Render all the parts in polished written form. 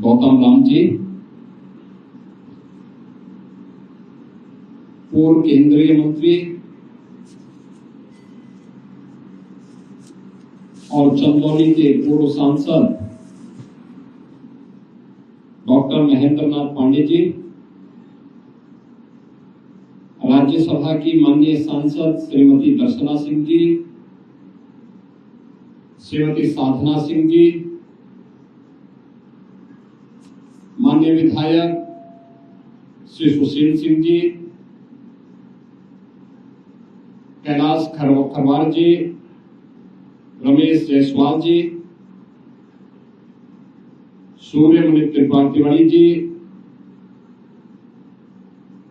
गौतम राम जी, पूर्व केंद्रीय मंत्री और चंदौली के पूर्व सांसद डॉक्टर महेंद्र नाथ पांडे जी, राज्यसभा की माननीय सांसद श्रीमती दर्शना सिंह जी, श्रीमती साधना सिंह जी, माननीय विधायक श्री सुशील सिंह जी, कैलाश खरवार जी, रमेश जायसवाल जी, सूर्यमणि त्रिपाठी जी,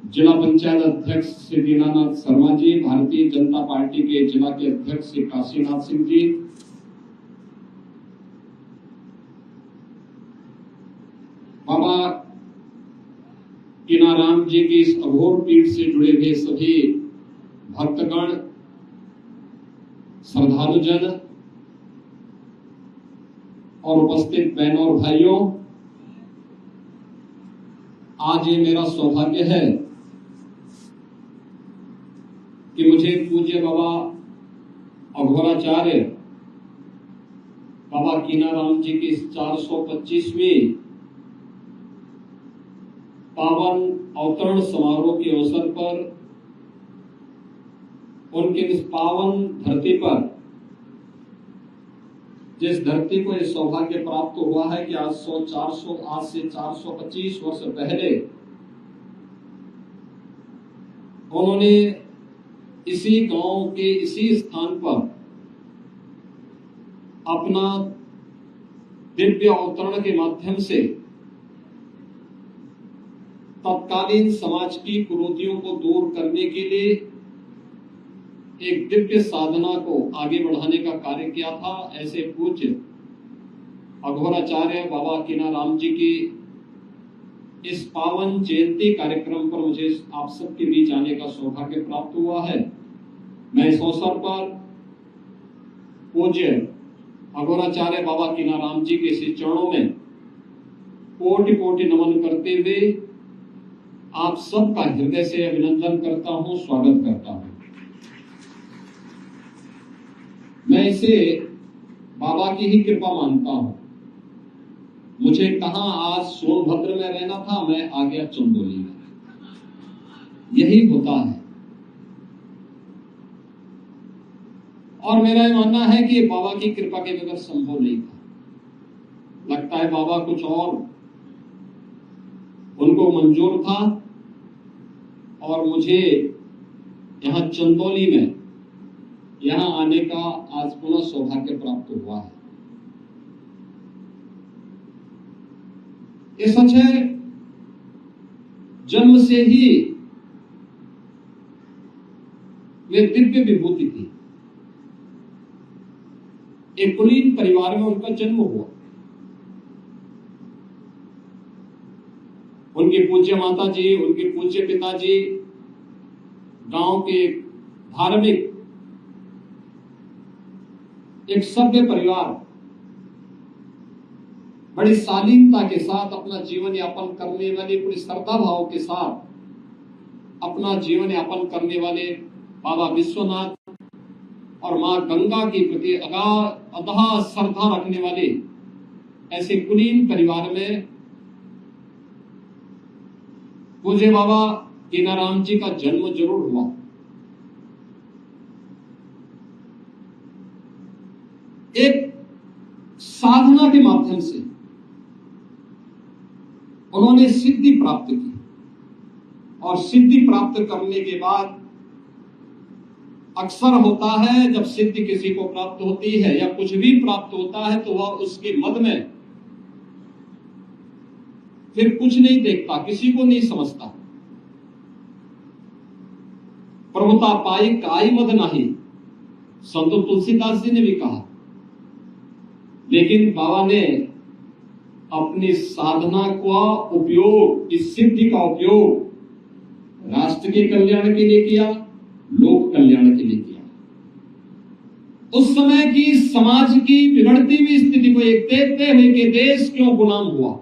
जिला पंचायत अध्यक्ष श्री दीनानाथ शर्मा जी, भारतीय जनता पार्टी के जिला के अध्यक्ष श्री काशीनाथ सिंह जी, बाबा कीनाराम जी की इस अघोर पीठ से जुड़े हुए सभी भक्तगण, श्रद्धालुजन और उपस्थित बहनों और भाइयों, आज ये मेरा सौभाग्य है कि मुझे पूज्य बाबा अघोराचार्य बाबा कीनाराम जी की 425वीं पावन अवतरण समारोह के अवसर पर उनके इस पावन धरती पर, जिस धरती को यह सौभाग्य प्राप्त हुआ है कि आज से 425 वर्ष पहले उन्होंने इसी गांव के इसी स्थान पर अपना दिव्य अवतरण के माध्यम से तत्कालीन समाज की कुरीतियों को दूर करने के लिए एक दिव्य साधना को आगे बढ़ाने का कार्य किया था। ऐसे पूज्य अघोराचार्य बाबा कीनाराम जी की इस पावन जयंती कार्यक्रम पर मुझे आप सबके बीच आने का सौभाग्य प्राप्त हुआ है। मैं इस अवसर पर पूज्य अघोराचार्य बाबा कीनाराम जी के इस चरणों में कोटि कोटि नमन करते हुए आप सबका हृदय से अभिनंदन करता हूं, स्वागत करता हूं। मैं इसे बाबा की ही कृपा मानता हूं। मुझे कहां आज सोनभद्र में रहना था, मैं आ गया चंदौली में। यही होता है और मेरा मानना है कि बाबा की कृपा के बगैर संभव नहीं था। लगता है बाबा कुछ और उनको मंजूर था और मुझे यहाँ चंदौली में यहाँ आने का आज पुनः सौभाग्य प्राप्त हुआ है। ये सच है, जन्म से ही वे दिव्य विभूति थी। एक कुलीन परिवार में उनका जन्म हुआ। उनके पूज्य माता जी, उनके पूज्य पिताजी गांव के धार्मिक एक सभ्य परिवार बड़ी शालीनता के साथ अपना जीवन यापन करने वाले, पूरी श्रद्धा भाव के साथ अपना जीवन यापन करने वाले बाबा विश्वनाथ और मां गंगा के प्रति अगाध श्रद्धा रखने वाले ऐसे कुलीन परिवार में पूज्य बाबा कीनाराम जी का जन्म जरूर हुआ। एक साधना के माध्यम से उन्होंने सिद्धि प्राप्त की और सिद्धि प्राप्त करने के बाद अक्सर होता है जब सिद्धि किसी को प्राप्त होती है या कुछ भी प्राप्त होता है तो वह उसके मद में फिर कुछ नहीं देखता, किसी को नहीं समझता। प्रभुता पाई काई मद नहीं, संत तुलसीदास जी ने भी कहा। लेकिन बाबा ने अपनी साधना का उपयोग, इस सिद्धि का उपयोग राष्ट्र के कल्याण के लिए किया, लोक कल्याण के लिए किया। उस समय की समाज की बिगड़ती हुई स्थिति को एक देखते हुए कि देश क्यों गुलाम हुआ,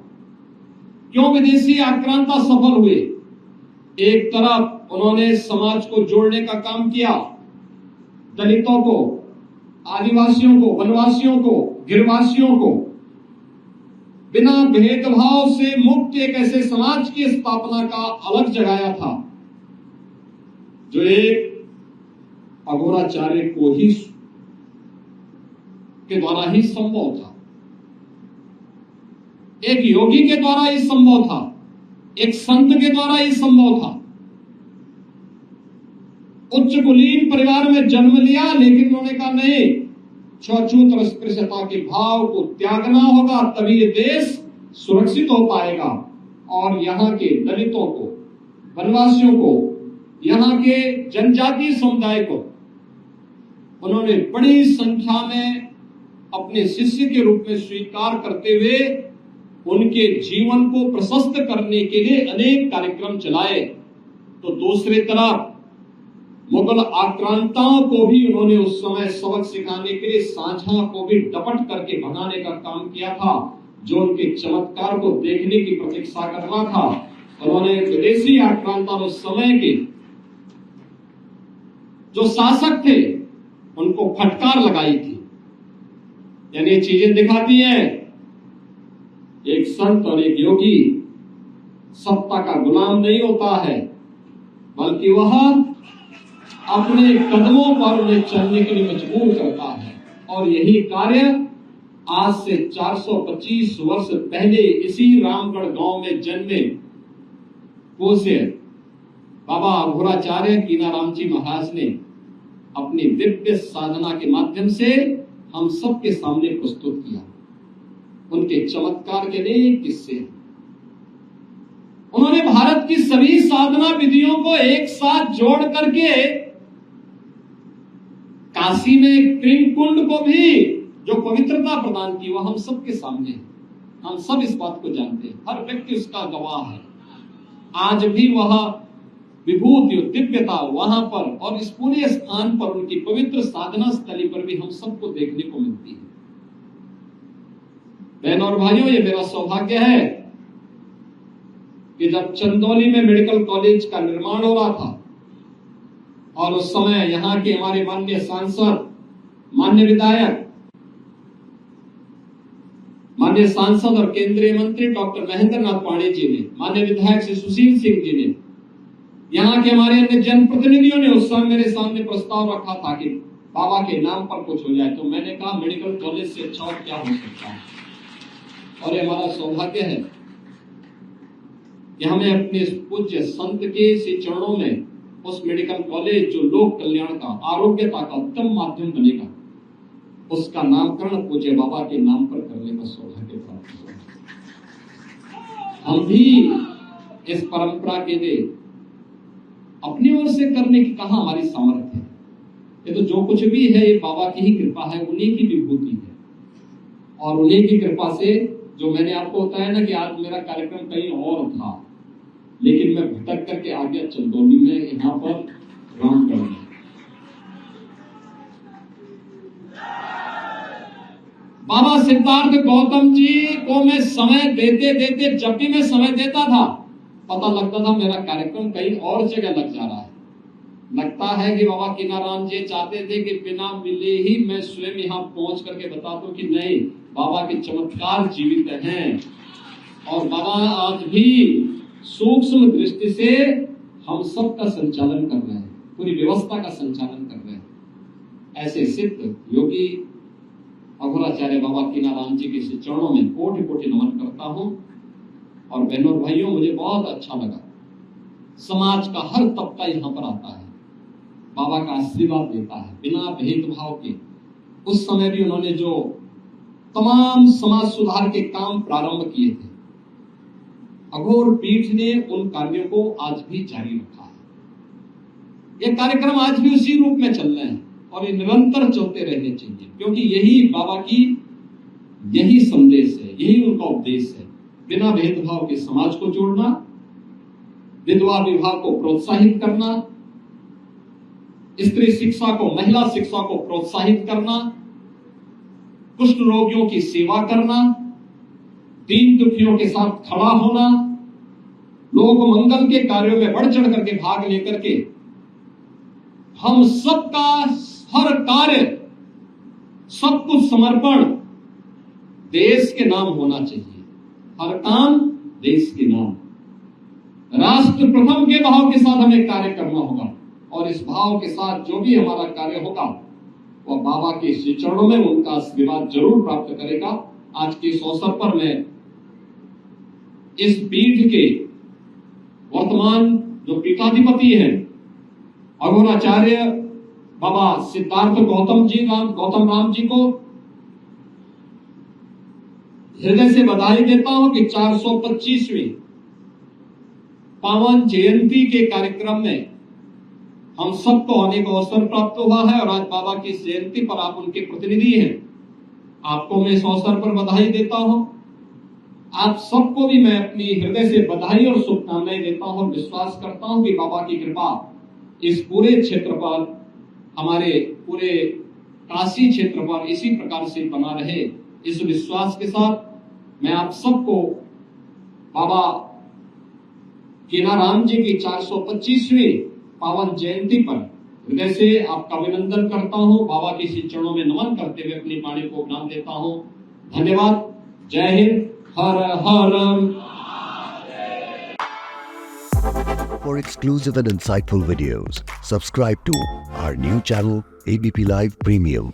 क्यों विदेशी आक्रांता सफल हुए? एक तरफ उन्होंने समाज को जोड़ने का काम किया, दलितों को, आदिवासियों को, वनवासियों को, गिरवासियों को बिना भेदभाव से मुक्त एक ऐसे समाज की स्थापना का अलग जगाया था जो एक अघोराचार्य को ही के द्वारा ही संभव था, एक योगी के द्वारा ही संभव था, एक संत के द्वारा ही संभव था। उच्च कुलीन परिवार में जन्म लिया, लेकिन उन्होंने कहा नहीं, छूत और स्पृश्यता के भाव को त्यागना होगा, तभी ये देश सुरक्षित हो पाएगा। और यहाँ के दलितों को, वनवासियों को, यहाँ के जनजातीय समुदाय को उन्होंने बड़ी संख्या में अपने शिष्य के रूप में स्वीकार करते हुए उनके जीवन को प्रशस्त करने के लिए अनेक कार्यक्रम चलाए। तो दूसरी तरफ मुगल आक्रांताओं को भी उन्होंने उस समय सबक सिखाने के लिए सांझा को भी डपट करके भगाने का काम किया था, जो उनके चमत्कार को देखने की प्रतीक्षा करना था। उन्होंने विदेशी आक्रांता उस समय के जो शासक थे उनको फटकार लगाई थी। यानी ये चीजें दिखाती हैं, एक संत और एक योगी सत्ता का गुलाम नहीं होता है, बल्कि वह अपने कदमों पर उन्हें चलने के लिए मजबूर करता है। और यही कार्य आज से 425 वर्ष पहले इसी रामगढ़ गांव में जन्मे पूज्य बाबा अघोराचार्य कीनाराम जी महाराज ने अपनी दिव्य साधना के माध्यम से हम सबके सामने प्रस्तुत किया। उनके चमत्कार के अनेक किस्से। उन्होंने भारत की सभी साधना विधियों को एक साथ जोड़ करके काशी में त्रिकुंड को भी जो पवित्रता प्रदान की, वह हम सबके सामने है। हम सब इस बात को जानते हैं, हर व्यक्ति उसका गवाह है। आज भी वह विभूति और दिव्यता वहां पर और इस पूरे स्थान पर, उनकी पवित्र साधना स्थली पर भी हम सबको देखने को मिलती है। बहनों और भाइयों, ये मेरा सौभाग्य है कि जब चंदौली में मेडिकल कॉलेज का निर्माण हो रहा था और उस समय यहाँ के हमारे माननीय सांसद, माननीय विधायक, माननीय सांसद और केंद्रीय मंत्री डॉक्टर महेंद्र नाथ पांडे जी ने, माननीय विधायक श्री सुशील सिंह जी ने, यहाँ के हमारे अन्य जनप्रतिनिधियों ने उस समय मेरे सामने प्रस्ताव रखा था कि बाबा के नाम पर कुछ हो जाए। तो मैंने कहा मेडिकल कॉलेज से अच्छा और क्या हो सकता है। और ये हमारा सौभाग्य है कि हमें अपने पूज्य संत के इसी चरणों में उस मेडिकल कॉलेज जो लोक कल्याण का, आरोग्यता का उत्तम माध्यम बनेगा, उसका नामकरण पूज्य बाबा के नाम पर करने का सौभाग्य प्राप्त हुआ। हम भी इस परंपरा के लिए अपनी ओर से करने की कहा हमारी सामर्थ्य है। ये तो जो कुछ भी है ये बाबा की ही कृपा है, उन्हीं की विभूति है। और उन्हीं की कृपा से जो मैंने आपको बताया ना कि आज मेरा कार्यक्रम कहीं और था, लेकिन मैं भटक करके आ गया चंदौली में, यहाँ पर रामगढ़ में। बाबा सिद्धार्थ गौतम जी को मैं समय देते देते, जब भी मैं समय देता था, पता लगता था मेरा कार्यक्रम कहीं और जगह लग जा रहा है। लगता है कि बाबा कीनाराम जी चाहते थे कि बिना मिले ही मैं स्वयं यहाँ पहुंच करके बता दूं कि नहीं, बाबा के चमत्कार जीवित हैं और बाबा आज भी सूक्ष्म दृष्टि से हम सब का संचालन कर रहे हैं, पूरी व्यवस्था का संचालन कर रहे हैं। ऐसे सिद्ध योगी अघोराचार्य बाबा कीनाराम जी के चरणों में कोटि कोटि नमन करता हूं। और बहनों और भाइयों, मुझे बहुत अच्छा लगा, समाज का हर तबका यहाँ पर आता है, बाबा का आशीर्वाद देता है बिना भेदभाव के। उस समय भी उन्होंने जो तमाम समाज सुधार के काम प्रारंभ किए थे, अघोर पीठ ने उन कार्यों को आज भी जारी रखा है। ये कार्यक्रम आज भी उसी रूप में चल रहे हैं और ये निरंतर चलते रहने चाहिए, क्योंकि यही बाबा की यही संदेश है, यही उनका उपदेश है। बिना भेदभाव के समाज को जोड़ना, विधवा विवाह को प्रोत्साहित करना, स्त्री शिक्षा को, महिला शिक्षा को प्रोत्साहित करना, कुष्ठ रोगियों की सेवा करना, दीन दुखियों के साथ खड़ा होना, लोग मंगल के कार्यों में बढ़ चढ़ करके भाग लेकर के हम सबका हर कार्य, सब कुछ समर्पण देश के नाम होना चाहिए। हर काम देश के नाम, राष्ट्र प्रथम के भाव के साथ हमें कार्य करना होगा और इस भाव के साथ जो भी हमारा कार्य होगा वह बाबा के श्री चरणों में उनका आशीर्वाद जरूर प्राप्त करेगा। आज के इस अवसर पर मैं इस पीठ के वर्तमान जो पीठाधिपति हैं अघोराचार्य बाबा सिद्धार्थ गौतम राम जी को हृदय से बधाई देता हूं कि 425वीं पावन जयंती के कार्यक्रम में हम सबको आने का अवसर प्राप्त हुआ है और आज बाबा की जयंती पर आप उनके प्रतिनिधि हैं। आपको मैं इस अवसर पर बधाई देता हूं। आप सबको भी मैं अपनी हृदय से बधाई और शुभकामनाएं देता हूं। विश्वास करता हूं कि बाबा की कृपा इस पूरे क्षेत्र पर, हमारे पूरे काशी क्षेत्र पर इसी प्रकार से बना रहे। इस विश्वास के साथ मैं आप सबको बाबा केनाराम जी की 425वीं पावन जयंती पर हृदय से आपका अभिनंदन करता हूं। बाबा के श्री चरणों में नमन करते हुए अपनी वाणी को विराम देता हूं। धन्यवाद। जय हिंद। हर हर। For exclusive and insightful videos, subscribe to our new channel ABP Live Premium.